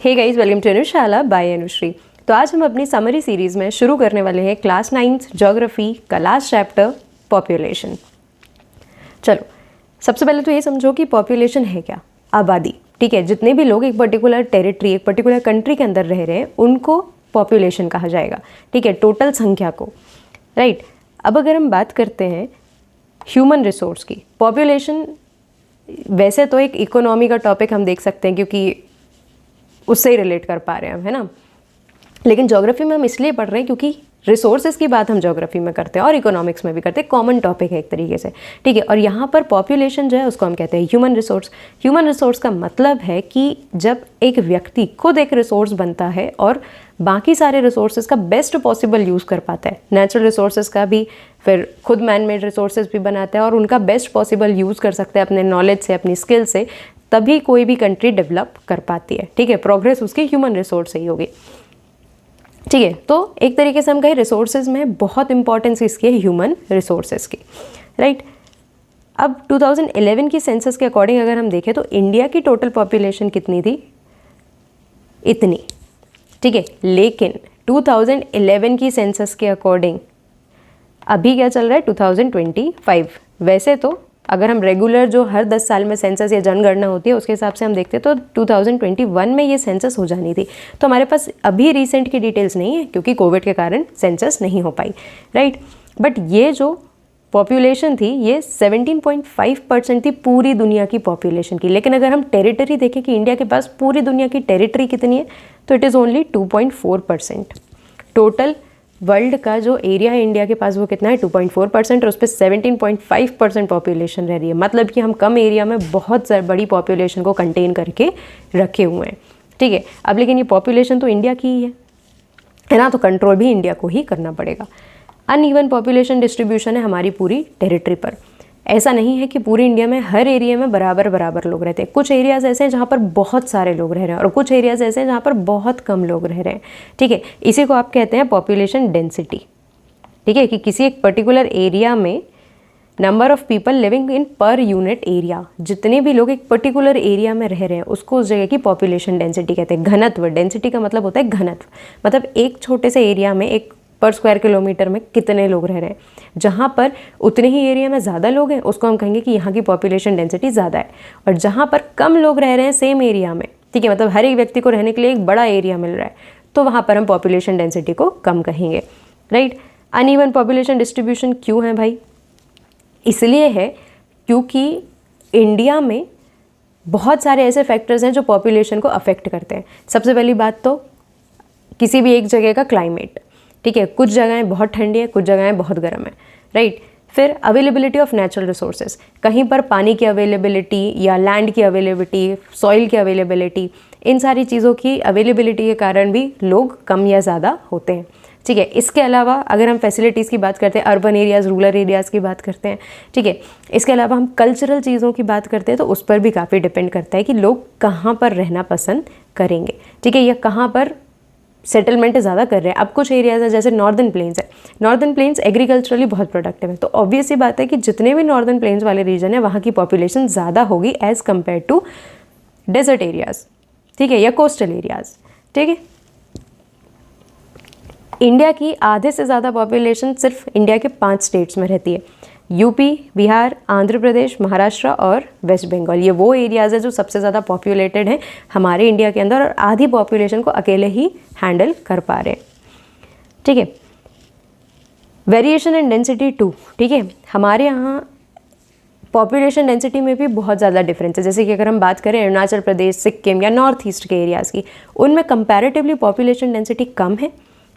Hey guys, welcome to Anushala by Anushree. तो आज हम अपनी समरी सीरीज़ में शुरू करने वाले हैं क्लास 9th ज्योग्राफी का लास्ट चैप्टर पॉपुलेशन। चलो, सबसे पहले तो ये समझो कि पॉपुलेशन है क्या? आबादी। ठीक है, जितने भी लोग एक पर्टिकुलर टेरिटरी, एक पर्टिकुलर कंट्री के अंदर रह रहे हैं उनको पॉपुलेशन कहा जाएगा। ठीक है, टोटल संख्या को। राइट। अब अगर हम बात करते हैं ह्यूमन रिसोर्स की, पॉपुलेशन वैसे तो एक इकोनॉमी का टॉपिक हम देख सकते हैं क्योंकि उससे ही रिलेट कर पा रहे हैं हम, है ना। लेकिन ज्योग्राफी में हम इसलिए पढ़ रहे हैं क्योंकि रिसोर्सेज की बात हम ज्योग्राफी में करते हैं और इकोनॉमिक्स में भी करते हैं, कॉमन टॉपिक है एक तरीके से। ठीक है, और यहाँ पर पॉपुलेशन जो है उसको हम कहते हैं ह्यूमन रिसोर्स। ह्यूमन रिसोर्स का मतलब है कि जब एक व्यक्ति खुद एक रिसोर्स बनता है और बाकी सारे रिसोर्सेज का बेस्ट पॉसिबल यूज़ कर पाता है, नेचुरल रिसोर्सेज का भी, फिर खुद मैन मेड रिसोर्सेज भी बनाता है और उनका बेस्ट पॉसिबल यूज़ कर सकता है अपने नॉलेज से, अपनी स्किल से, तभी कोई भी कंट्री डेवलप कर पाती है। ठीक है, प्रोग्रेस उसकी ह्यूमन रिसोर्स से ही होगी। ठीक है, तो एक तरीके से हम कहें रिसोर्सेज में बहुत इंपॉर्टेंस इसकी है ह्यूमन रिसोर्सेज की। राइट। अब 2011 की सेंसस के अकॉर्डिंग अगर हम देखें तो इंडिया की टोटल पॉपुलेशन कितनी थी? इतनी। ठीक है, लेकिन 2011 की सेंसस के अकॉर्डिंग अभी क्या चल रहा है? 2025। वैसे तो अगर हम रेगुलर जो हर 10 साल में सेंसस या जनगणना होती है उसके हिसाब से हम देखते हैं तो 2021 में ये सेंसस हो जानी थी। तो हमारे पास अभी रिसेंट की डिटेल्स नहीं है क्योंकि कोविड के कारण सेंसस नहीं हो पाई। राइट। बट ये जो पॉपुलेशन थी ये 17.5% थी पूरी दुनिया की पॉपुलेशन की। लेकिन अगर हम टेरिटरी देखें कि इंडिया के पास पूरी दुनिया की टेरिटरी कितनी है तो it is only 2.4%। Total world का जो एरिया है इंडिया के पास वो कितना है? 2.4% और उस पर 17.5% पॉपुलेशन रह रही है। मतलब कि हम कम एरिया में बहुत बड़ी पॉपुलेशन को कंटेन करके रखे हुए हैं। ठीक है, अब लेकिन ये पॉपुलेशन तो इंडिया की ही है ना, तो कंट्रोल भी इंडिया को ही करना पड़ेगा। अनइवन पॉपुलेशन डिस्ट्रीब्यूशन है हमारी पूरी टेरिटरी पर। ऐसा नहीं है कि पूरे इंडिया में हर एरिया में बराबर बराबर लोग रहते हैं। कुछ एरियाज़ ऐसे हैं जहाँ पर बहुत सारे लोग रह रहे हैं और कुछ एरियाज़ ऐसे हैं जहाँ पर बहुत कम लोग रह रहे हैं। ठीक है, इसी को आप कहते हैं पॉपुलेशन डेंसिटी। ठीक है, कि किसी एक पर्टिकुलर एरिया में number of people living in per unit area, जितने भी लोग एक पर्टिकुलर एरिया में रह रहे हैं उसको उस जगह की पॉपुलेशन डेंसिटी कहते हैं। घनत्व, डेंसिटी का मतलब होता है घनत्व, मतलब एक छोटे से एरिया में एक पर स्क्वायर किलोमीटर में कितने लोग रह रहे हैं। जहाँ पर उतने ही एरिया में ज़्यादा लोग हैं उसको हम कहेंगे कि यहाँ की पॉपुलेशन डेंसिटी ज़्यादा है। और जहाँ पर कम लोग रह रहे हैं सेम एरिया में, ठीक है, मतलब हर एक व्यक्ति को रहने के लिए एक बड़ा एरिया मिल रहा है, तो वहाँ पर हम पॉपुलेशन डेंसिटी को कम कहेंगे। राइट। अनइवन पॉपुलेशन डिस्ट्रीब्यूशन क्यों है भाई? इसलिए है क्योंकि इंडिया में बहुत सारे ऐसे फैक्टर्स हैं जो पॉपुलेशन को अफेक्ट करते हैं। सबसे पहली बात तो किसी भी एक जगह का क्लाइमेट। ठीक है, कुछ जगहें बहुत ठंडी है, कुछ जगहें बहुत गर्म है। राइट। फिर अवेलेबिलिटी ऑफ नेचुरल रिसोर्सेज, कहीं पर पानी की अवेलेबिलिटी या लैंड की अवेलेबिलिटी, सॉइल की अवेलेबिलिटी, इन सारी चीज़ों की अवेलेबिलिटी के कारण भी लोग कम या ज़्यादा होते हैं। ठीक है, इसके अलावा अगर हम फैसिलिटीज़ की बात करते हैं, अर्बन एरियाज़, रूरल एरियाज़ की बात करते हैं, ठीक है, इसके अलावा हम कल्चरल चीज़ों की बात करते हैं तो उस पर भी काफ़ी डिपेंड करता है कि लोग कहाँ पर रहना पसंद करेंगे। ठीक है, या कहाँ पर सेटलमेंट ज़्यादा कर रहे हैं। अब कुछ एरियाज़ हैं जैसे नॉर्दर्न प्लेन्स है, नॉर्दर्न प्लेन्स एग्रीकल्चरली बहुत प्रोडक्टिव है, तो ऑब्वियस सी बात है कि जितने भी नॉर्दर्न प्लेन्स वाले रीजन है वहाँ की पॉपुलेशन ज़्यादा होगी as compare to desert areas. ठीक है, या कोस्टल एरियाज़। ठीक है, इंडिया की आधे से ज़्यादा पॉपुलेशन सिर्फ इंडिया के 5 स्टेट्स में रहती है, यूपी, बिहार, आंध्र प्रदेश, महाराष्ट्र और वेस्ट बंगाल। ये वो एरियाज़ है जो सबसे ज़्यादा पॉपुलेटेड हैं हमारे इंडिया के अंदर और आधी पॉपुलेशन को अकेले ही हैंडल कर पा रहे हैं। ठीक है, वेरिएशन एंड डेंसिटी 2। ठीक है, हमारे यहाँ पॉपुलेशन डेंसिटी में भी बहुत ज़्यादा डिफरेंस है। जैसे कि अगर हम बात करें अरुणाचल प्रदेश, सिक्किम या नॉर्थ ईस्ट के एरियाज़ की, उनमें कंपैरेटिवली पॉपुलेशन डेंसिटी कम है।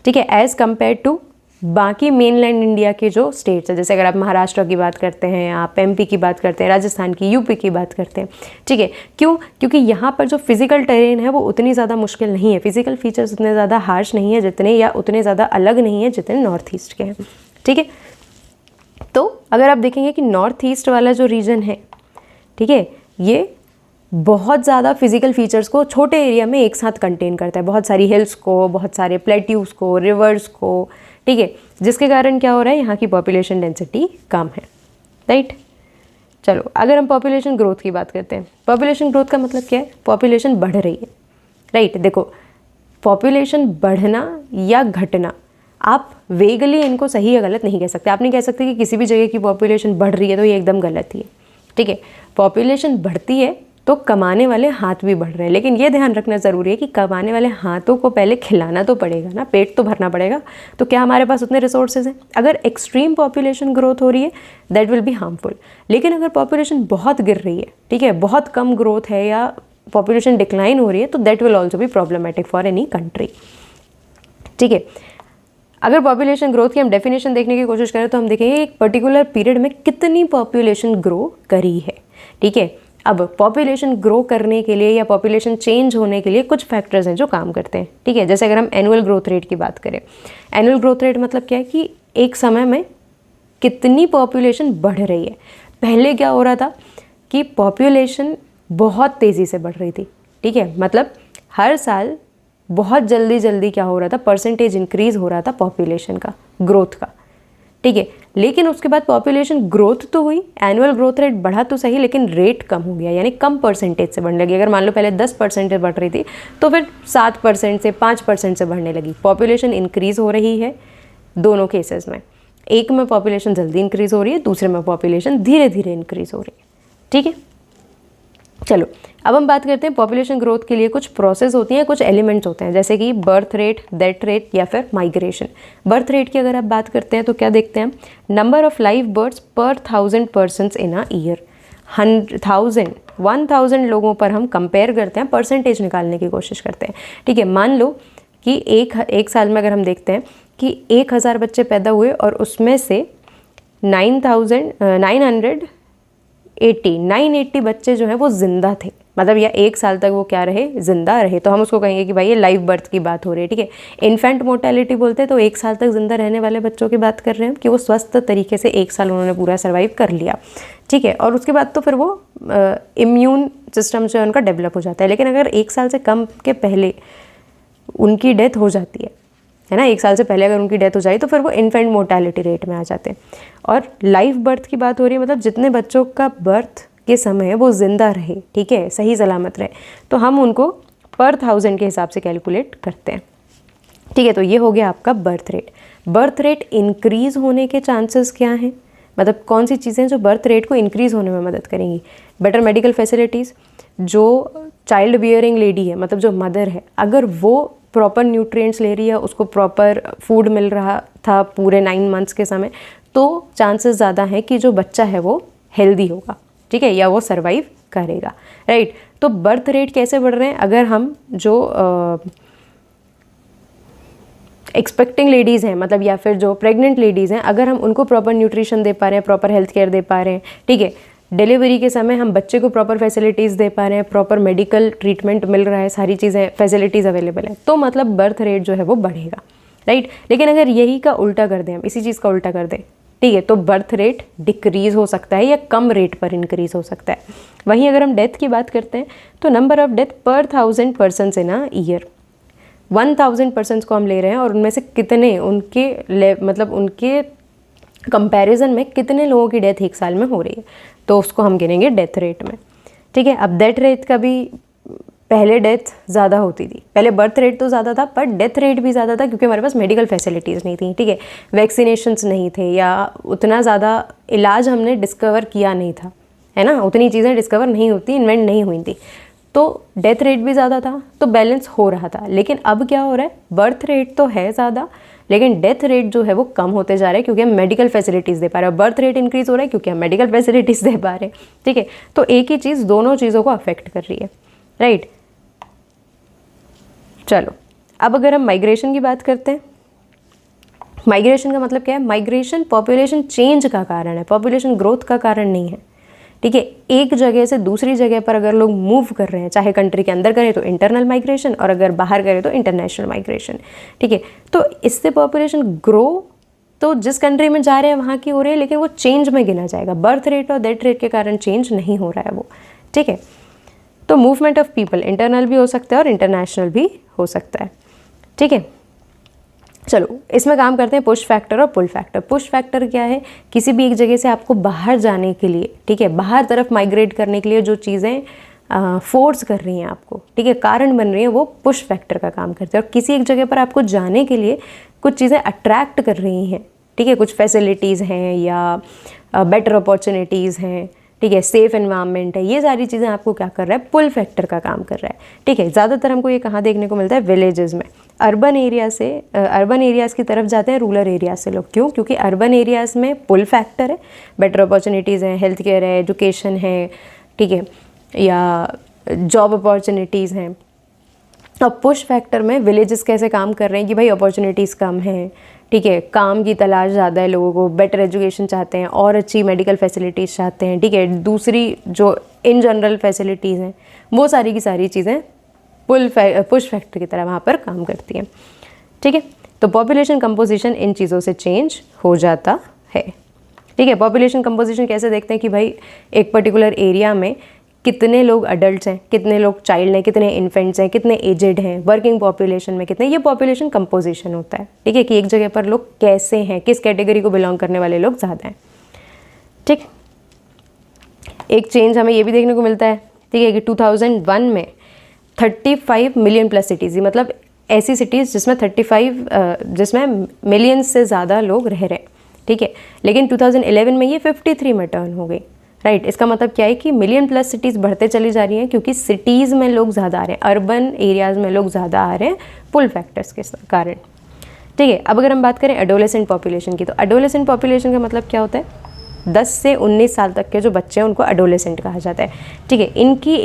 ठीक है, एज़ कम्पेयर टू बाकी मेनलैंड इंडिया के जो स्टेट्स है, जैसे अगर आप महाराष्ट्र की बात करते हैं, आप एमपी की बात करते हैं, राजस्थान की, यूपी की बात करते हैं। ठीक है, क्यों? क्योंकि यहाँ पर जो फिजिकल टेरेन है वो उतनी ज़्यादा मुश्किल नहीं है, फिजिकल फीचर्स उतने ज़्यादा हार्श नहीं है जितने, या उतने ज़्यादा अलग नहीं है जितने नॉर्थ ईस्ट के हैं। ठीक है, तो अगर आप देखेंगे कि नॉर्थ ईस्ट वाला जो रीजन है, ठीक है, ये बहुत ज़्यादा फिजिकल फीचर्स को छोटे एरिया में एक साथ कंटेन करता है, बहुत सारी हिल्स को, बहुत सारे प्लेट्यूज को, रिवर्स को। ठीक है, जिसके कारण क्या हो रहा है, यहाँ की पॉपुलेशन डेंसिटी कम है। राइट। चलो, अगर हम पॉपुलेशन ग्रोथ की बात करते हैं, पॉपुलेशन ग्रोथ का मतलब क्या है? पॉपुलेशन बढ़ रही है। राइट। देखो, पॉपुलेशन बढ़ना या घटना, आप वेगली इनको सही या गलत नहीं कह सकते। आप नहीं कह सकते कि किसी भी जगह की पॉपुलेशन बढ़ रही है तो ये एकदम गलत ही है, ठीक है। पॉपुलेशन बढ़ती है तो कमाने वाले हाथ भी बढ़ रहे हैं, लेकिन ये ध्यान रखना ज़रूरी है कि कमाने वाले हाथों को पहले खिलाना तो पड़ेगा ना, पेट तो भरना पड़ेगा। तो क्या हमारे पास उतने रिसोर्सेज हैं? अगर एक्सट्रीम पॉपुलेशन ग्रोथ हो रही है दैट विल बी हार्मफुल, लेकिन अगर पॉपुलेशन बहुत गिर रही है, ठीक है, बहुत कम ग्रोथ है या पॉपुलेशन डिक्लाइन हो रही है, तो that will also be problematic for any country, ठीक है। अगर पॉपुलेशन ग्रोथ की हम डेफिनेशन देखने की कोशिश करें तो हम देखेंगे एक पर्टिकुलर पीरियड में कितनी पॉपुलेशन ग्रो करी है, ठीक है। अब पॉपुलेशन ग्रो करने के लिए या पॉपुलेशन चेंज होने के लिए कुछ फैक्टर्स हैं जो काम करते हैं, ठीक है। जैसे अगर हम एनुअल ग्रोथ रेट की बात करें, एनुअल ग्रोथ रेट मतलब क्या है कि एक समय में कितनी पॉपुलेशन बढ़ रही है। पहले क्या हो रहा था कि पॉपुलेशन बहुत तेज़ी से बढ़ रही थी, ठीक है, मतलब हर साल बहुत जल्दी जल्दी क्या हो रहा था, परसेंटेज इंक्रीज़ हो रहा था पॉपुलेशन का, ग्रोथ का, ठीक है। लेकिन उसके बाद पॉपुलेशन ग्रोथ तो हुई, एनुअल ग्रोथ रेट बढ़ा तो सही, लेकिन रेट कम हो गया, यानी कम परसेंटेज से बढ़ने लगी। अगर मान लो पहले 10% बढ़ रही थी तो फिर 7% से 5% से बढ़ने लगी। पॉपुलेशन इंक्रीज़ हो रही है दोनों केसेस में, एक में पॉपुलेशन जल्दी इंक्रीज़ हो रही है, दूसरे में पॉपुलेशन धीरे धीरे इंक्रीज़ हो रही है, ठीक है। चलो अब हम बात करते हैं पॉपुलेशन ग्रोथ के लिए कुछ प्रोसेस होती हैं, कुछ एलिमेंट्स होते हैं, जैसे कि बर्थ रेट, डेथ रेट या फिर माइग्रेशन। बर्थ रेट की अगर आप बात करते हैं तो क्या देखते हैं, नंबर ऑफ लाइव बर्ड्स पर 1000 पर्सन्स इन अ ईयर। 1000 लोगों पर हम कंपेयर करते हैं, परसेंटेज निकालने की कोशिश करते हैं, ठीक है। मान लो कि एक साल में अगर हम देखते हैं कि 1000 बच्चे पैदा हुए और उसमें से 980 बच्चे जो हैं वो जिंदा थे, मतलब या एक साल तक वो क्या रहे, जिंदा रहे, तो हम उसको कहेंगे कि भाई ये लाइव बर्थ की बात हो रही है, ठीक है। इन्फेंट मोर्टेलिटी बोलते हैं तो एक साल तक जिंदा रहने वाले बच्चों की बात कर रहे हैं कि वो स्वस्थ तरीके से एक साल उन्होंने पूरा सर्वाइव कर लिया, ठीक है। और उसके बाद तो फिर वो इम्यून सिस्टम जो है उनका डेवलप हो जाता है। लेकिन अगर एक साल से कम के पहले उनकी डेथ हो जाती है ना, एक साल से पहले अगर उनकी डेथ हो जाए तो फिर वो इन्फेंट मोर्टेलिटी रेट में आ जाते हैं। और लाइव बर्थ की बात हो रही है, मतलब जितने बच्चों का बर्थ के समय वो जिंदा रहे, ठीक है, सही सलामत रहे, तो हम उनको पर 1000 के हिसाब से कैलकुलेट करते हैं, ठीक है। तो ये हो गया आपका birth rate. Birth rate increase होने के चांसेस क्या हैं, मतलब कौन सी चीज़ें जो बर्थ रेट को इंक्रीज़ होने में मदद करेंगी। बेटर मेडिकल फैसिलिटीज़, जो चाइल्ड बियरिंग लेडी है, मतलब जो मदर है, अगर वो प्रॉपर न्यूट्रिएंट्स ले रही है, उसको प्रॉपर फूड मिल रहा था पूरे 9 मंथ्स के समय, तो चांसेस ज़्यादा हैं कि जो बच्चा है वो हेल्दी होगा, ठीक है, या वो सर्वाइव करेगा, राइट। तो बर्थ रेट कैसे बढ़ रहे हैं, अगर हम जो एक्सपेक्टिंग लेडीज़ हैं, मतलब या फिर जो प्रेग्नेंट लेडीज़ हैं, अगर हम उनको प्रॉपर न्यूट्रिशन दे पा रहे हैं, प्रॉपर हेल्थ केयर दे पा रहे हैं, ठीक है, डिलीवरी के समय हम बच्चे को प्रॉपर फैसिलिटीज़ दे पा रहे हैं, प्रॉपर मेडिकल ट्रीटमेंट मिल रहा है, सारी चीज़ें फैसिलिटीज़ अवेलेबल हैं, तो मतलब बर्थ रेट जो है वो बढ़ेगा, राइट। लेकिन अगर यही का उल्टा कर दें, हम इसी चीज़ का उल्टा कर दें, ठीक है, तो बर्थ रेट डिक्रीज़ हो सकता है या कम रेट पर इंक्रीज़ हो सकता है। वहीं अगर हम डेथ की बात करते हैं तो नंबर ऑफ डेथ पर 1000 persons in a year, 1000 persons को हम ले रहे हैं और उनमें से कितने मतलब उनके कंपैरिजन में कितने लोगों की डेथ एक साल में हो रही है, तो उसको हम गिनेंगे डेथ रेट में, ठीक है। अब डेथ रेट का भी, पहले डेथ ज़्यादा होती थी, पहले बर्थ रेट तो ज़्यादा था पर डेथ रेट भी ज़्यादा था क्योंकि हमारे पास मेडिकल फैसिलिटीज़ नहीं थी, ठीक है, वैक्सीनेशंस नहीं थे या उतना ज़्यादा इलाज हमने डिस्कवर किया नहीं था, है ना, उतनी चीज़ें डिस्कवर नहीं होती, इन्वेंट नहीं हुई थी, तो डेथ रेट भी ज़्यादा था, तो बैलेंस हो रहा था। लेकिन अब क्या हो रहा है, बर्थ रेट तो है ज़्यादा लेकिन डेथ रेट जो है वो कम होते जा रहा है क्योंकि हम मेडिकल फैसिलिटीज़ दे पा रहे हैं। बर्थ रेट इंक्रीज़ हो रहा है क्योंकि हम मेडिकल फैसिलिटीज़ दे पा रहे हैं, ठीक है। तो एक ही चीज़ दोनों चीज़ों को अफेक्ट कर रही है, राइट। चलो अब अगर हम माइग्रेशन की बात करते हैं, माइग्रेशन का मतलब क्या है, माइग्रेशन पॉपुलेशन चेंज का कारण है, पॉपुलेशन ग्रोथ का कारण नहीं है, ठीक है। एक जगह से दूसरी जगह पर अगर लोग मूव कर रहे हैं, चाहे कंट्री के अंदर करें तो इंटरनल माइग्रेशन और अगर बाहर करें तो इंटरनेशनल माइग्रेशन, ठीक है। तो इससे पॉपुलेशन ग्रो तो जिस कंट्री में जा रहे हैं वहाँ की हो रही है, लेकिन वो चेंज में गिना जाएगा, बर्थ रेट और डेथ रेट के कारण चेंज नहीं हो रहा है वो, ठीक है। तो मूवमेंट ऑफ पीपल इंटरनल भी हो सकता है और इंटरनेशनल भी हो सकता है, ठीक है। चलो इसमें काम करते हैं पुश फैक्टर और पुल फैक्टर। पुश फैक्टर क्या है, किसी भी एक जगह से आपको बाहर जाने के लिए, ठीक है, बाहर तरफ माइग्रेट करने के लिए जो चीज़ें फोर्स कर रही हैं आपको, ठीक है, कारण बन रही हैं, वो पुश फैक्टर का काम करते हैं। और किसी एक जगह पर आपको जाने के लिए कुछ चीज़ें अट्रैक्ट कर रही हैं, ठीक है, कुछ फैसिलिटीज़ हैं या बेटर अपॉर्चुनिटीज़ हैं, ठीक है, सेफ एनवायरनमेंट है, ये सारी चीज़ें आपको क्या कर रहा है, पुल फैक्टर का काम कर रहा है, ठीक है। ज़्यादातर हमको ये कहाँ देखने को मिलता है, विलेजेस में। अर्बन एरियाज़ की तरफ जाते हैं रूरल एरियाज से लोग, क्यों? क्योंकि अर्बन एरियाज़ में पुल फैक्टर है, बेटर अपॉर्चुनिटीज़ हैं, हेल्थ केयर है, एजुकेशन है, ठीक है, या जॉब अपॉर्चुनिटीज़ हैं। अब पुश फैक्टर में विलेजेस कैसे काम कर रहे हैं कि भाई अपॉर्चुनिटीज़ कम हैं, ठीक है, काम की तलाश ज़्यादा है लोगों को, बेटर एजुकेशन चाहते हैं और अच्छी मेडिकल फैसिलिटीज़ चाहते हैं, ठीक है, दूसरी जो इन जनरल फैसिलिटीज़ हैं वो सारी की सारी चीज़ें पुश फैक्टर की तरह वहाँ पर काम करती हैं, ठीक है। तो पॉपुलेशन कंपोजिशन इन चीज़ों से चेंज हो जाता है, ठीक है। पॉपुलेशन कंपोजिशन कैसे देखते हैं कि भाई एक पर्टिकुलर एरिया में कितने लोग अडल्ट हैं, कितने लोग चाइल्ड हैं, कितने इन्फेंट्स हैं, कितने एजेड हैं, वर्किंग पॉपुलेशन में कितने, ये पॉपुलेशन कंपोजिशन होता है, ठीक है, कि एक जगह पर लोग कैसे हैं, किस कैटेगरी को बिलोंग करने वाले लोग ज़्यादा हैं, ठीक। एक चेंज हमें ये भी देखने को मिलता है, ठीक है, कि 2001 में 35 मिलियन प्लस सिटीज़, मतलब ऐसी सिटीज़ जिसमें मिलियंस से ज़्यादा लोग रह रहे हैं, ठीक है। लेकिन 2011 में ये 53 में टर्न हो गई, राइट। इसका मतलब क्या है कि मिलियन प्लस सिटीज़ बढ़ते चली जा रही हैं क्योंकि सिटीज़ में लोग ज़्यादा आ रहे हैं, अर्बन एरियाज़ में लोग ज़्यादा आ रहे हैं पुल फैक्टर्स के कारण, ठीक है। अब अगर हम बात करें एडोलेसेंट पॉपुलेशन की, तो एडोलेसेंट पॉपुलेशन का मतलब क्या होता है, 10 से 19 साल तक के जो बच्चे हैं उनको एडोलेसेंट कहा जाता है, ठीक है। इनकी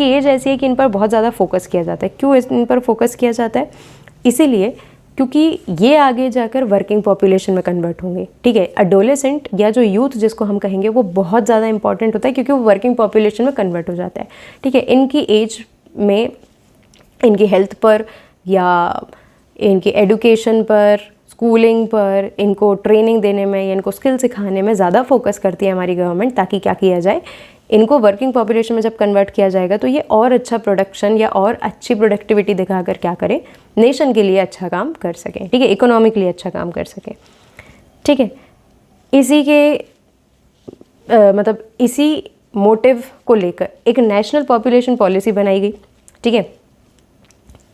एज ऐसी है कि इन पर बहुत ज़्यादा फोकस किया जाता है। क्यों इन पर फोकस किया जाता है? इसीलिए क्योंकि ये आगे जाकर वर्किंग पॉपुलेशन में कन्वर्ट होंगे, ठीक है। एडोलेसेंट या जो यूथ जिसको हम कहेंगे वो बहुत ज़्यादा इंपॉर्टेंट होता है क्योंकि वो वर्किंग पॉपुलेशन में कन्वर्ट हो जाता है, ठीक है। इनकी एज में इनकी हेल्थ पर या इनकी एडुकेशन पर, स्कूलिंग पर, इनको ट्रेनिंग देने में या इनको स्किल सिखाने में ज़्यादा फोकस करती है हमारी गवर्नमेंट, ताकि क्या किया जाए, इनको वर्किंग पॉपुलेशन में जब कन्वर्ट किया जाएगा तो ये और अच्छा प्रोडक्शन या और अच्छी प्रोडक्टिविटी दिखाकर क्या करें, नेशन के लिए अच्छा काम कर सकें, ठीक है, इकोनॉमिकली अच्छा काम कर सकें, ठीक है। इसी के मतलब इसी मोटिव को लेकर एक नेशनल पॉपुलेशन पॉलिसी बनाई गई, ठीक है,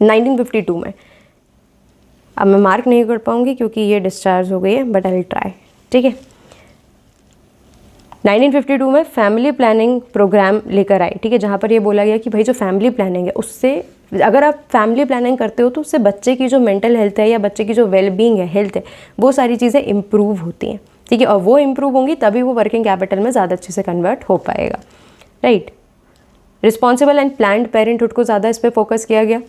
1952 में। अब मैं मार्क नहीं कर पाऊंगी क्योंकि ये डिस्चार्ज हो गई है, बट आई विल ट्राई, ठीक है। 1952 में फैमिली प्लानिंग प्रोग्राम लेकर आई, ठीक है, जहाँ पर ये बोला गया कि भाई जो फैमिली प्लानिंग है उससे, अगर आप फैमिली प्लानिंग करते हो तो उससे बच्चे की जो मेंटल हेल्थ है या बच्चे की जो वेलबींग है, हेल्थ है, वो सारी चीज़ें इम्प्रूव होती हैं, ठीक है। और वो इम्प्रूव होंगी तभी वो वर्किंग कैपिटल में ज़्यादा अच्छे से कन्वर्ट हो पाएगा, right. Responsible and planned parenthood को ज़्यादा इस पर फोकस किया गया।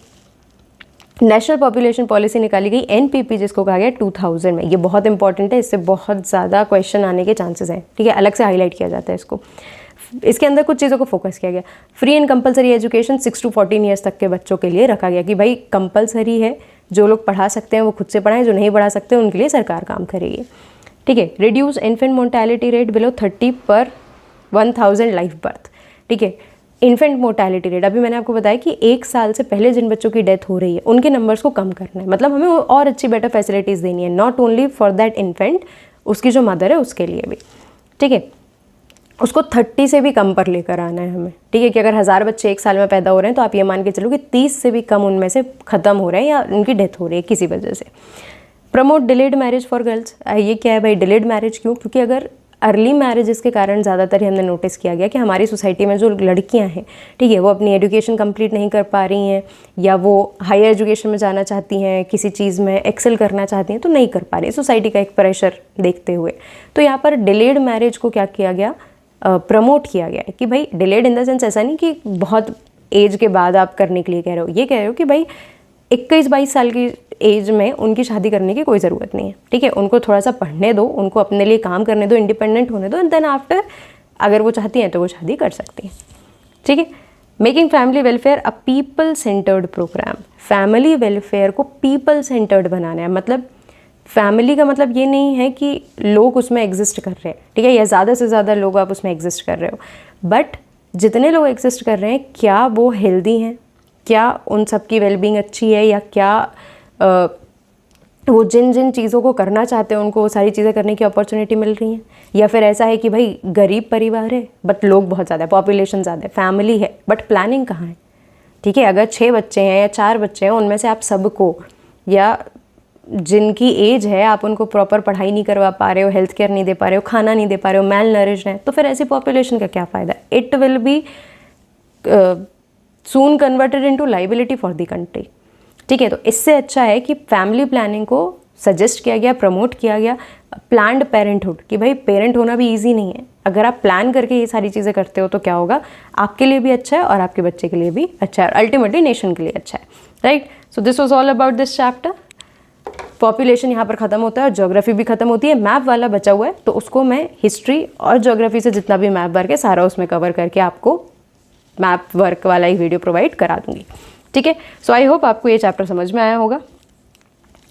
नेशनल पॉपुलेशन पॉलिसी निकाली गई, एनपीपी जिसको कहा गया 2000 में। ये बहुत इंपॉर्टेंट है, इससे बहुत ज़्यादा क्वेश्चन आने के चांसेस हैं, ठीक है, अलग से हाईलाइट किया जाता है इसको। इसके अंदर कुछ चीज़ों को फोकस किया गया। Free and compulsory education 6 to 14 years तक के बच्चों के लिए रखा गया कि भाई कंपलसरी है, जो लोग पढ़ा सकते हैं वो खुद से पढ़ाएं, जो नहीं पढ़ा सकते उनके लिए सरकार काम करेगी, ठीक है। Reduce infant mortality rate below 30 पर 1000 लाइफ बर्थ, ठीक है। इन्फेंट मोर्टेलिटी रेट, अभी मैंने आपको बताया कि 1 साल से पहले जिन बच्चों की डेथ हो रही है उनके नंबर्स को कम करना है, मतलब हमें और अच्छी बेटर फैसिलिटीज़ देनी है, not only for that infant, उसकी जो मदर है उसके लिए भी, ठीक है। उसको 30 से भी कम पर लेकर आना है हमें, ठीक है, कि अगर 1000 बच्चे 1 साल में पैदा हो रहे हैं तो आप ये मान के चलो कि 30 से भी कम उनमें से ख़त्म हो रहे हैं या उनकी डेथ हो रही है किसी वजह से। Promote delayed marriage for girls, ये क्या है भाई डिलेड मैरिज? क्यों? क्योंकि अगर अर्ली मैरिजेस के कारण ज़्यादातर ही हमने नोटिस किया गया कि हमारी सोसाइटी में जो लड़कियां हैं, ठीक है, वो अपनी एजुकेशन कंप्लीट नहीं कर पा रही हैं या वो हायर एजुकेशन में जाना चाहती हैं, किसी चीज़ में एक्सेल करना चाहती हैं तो नहीं कर पा रही, सोसाइटी का एक प्रेशर देखते हुए। तो यहाँ पर डिलेड मैरिज को क्या किया गया, प्रमोट किया गया है कि भाई डिलेड इन द सेंस ऐसा नहीं कि बहुत एज के बाद आप करने के लिए कह रहे हो, ये कह रहे हो कि भाई 21-22 साल की एज में उनकी शादी करने की कोई ज़रूरत नहीं है, ठीक है, उनको थोड़ा सा पढ़ने दो, उनको अपने लिए काम करने दो, इंडिपेंडेंट होने दो, एंड देन आफ्टर अगर वो चाहती हैं तो वो शादी कर सकती हैं, ठीक है। Making family welfare a people centred programme, family welfare को पीपल सेंटर्ड बनाना है, मतलब फैमिली का मतलब ये नहीं है कि लोग उसमें एग्जिस्ट कर रहे हैं, ठीक है, या ज़्यादा से ज़्यादा लोग आप उसमें एग्जिस्ट कर रहे हो, बट जितने लोग एग्जिस्ट कर रहे हैं क्या वो हेल्दी हैं, क्या उन सब की वेलबींग अच्छी है, या क्या वो जिन जिन चीज़ों को करना चाहते हैं उनको वो सारी चीज़ें करने की अपॉर्चुनिटी मिल रही हैं। या फिर ऐसा है कि भाई गरीब परिवार है बट लोग बहुत ज़्यादा है, पॉपुलेशन ज़्यादा है, फैमिली है बट प्लानिंग कहाँ है। ठीक है, अगर 6 बच्चे हैं या 4 बच्चे हैं, उनमें से आप सबको या जिनकी एज है आप उनको प्रॉपर पढ़ाई नहीं करवा पा रहे हो, हेल्थ केयर नहीं दे पा रहे हो, खाना नहीं दे पा रहे हो, मेल नरिश है, तो फिर ऐसी पॉपुलेशन का क्या फ़ायदा। It will be soon converted into liability for the country. ठीक है, तो इससे अच्छा है कि फैमिली प्लानिंग को सजेस्ट किया गया, प्रमोट किया गया, प्लान्ड पेरेंटहुड, कि भाई पेरेंट होना भी ईजी नहीं है। अगर आप प्लान करके ये सारी चीज़ें करते हो तो क्या होगा, आपके लिए भी अच्छा है और आपके बच्चे के लिए भी अच्छा है, और अल्टीमेटली नेशन के लिए अच्छा है। Right, so this was all about this chapter. Population यहाँ पर ख़त्म होता है और ज्योग्राफी भी ख़त्म होती है। मैप वाला बचा हुआ है तो उसको मैं हिस्ट्री और ज्योग्राफी से जितना भी मैप वर्क है सारा उसमें कवर करके आपको मैप वर्क वाला ही वीडियो प्रोवाइड करा दूंगी। ठीक है, सो आई होप आपको ये चैप्टर समझ में आया होगा।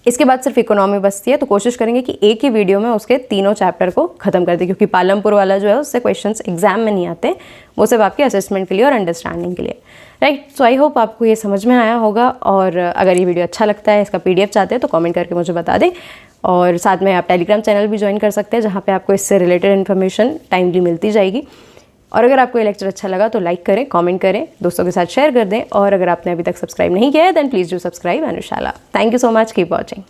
इसके बाद सिर्फ इकोनॉमी बचती है, तो कोशिश करेंगे कि एक ही वीडियो में उसके तीनों चैप्टर को खत्म कर दें, क्योंकि पालमपुर वाला जो है उससे क्वेश्चंस एग्जाम में नहीं आते, वो सिर्फ आपके असेसमेंट के लिए और अंडरस्टैंडिंग के लिए। राइट, सो आई होप आपको ये समझ में आया होगा। और अगर ये वीडियो अच्छा लगता है, इसका PDF चाहते हैं तो कमेंट करके मुझे बता दें। और साथ में आप टेलीग्राम चैनल भी ज्वाइन कर सकते हैं, जहाँ पे आपको इससे रिलेटेड इन्फॉर्मेशन टाइमली मिलती जाएगी। और अगर आपको ये लेक्चर अच्छा लगा तो लाइक करें, कमेंट करें, दोस्तों के साथ शेयर कर दें। और अगर आपने अभी तक सब्सक्राइब नहीं किया है then please do subscribe Anushala. Thank you so much, keep watching.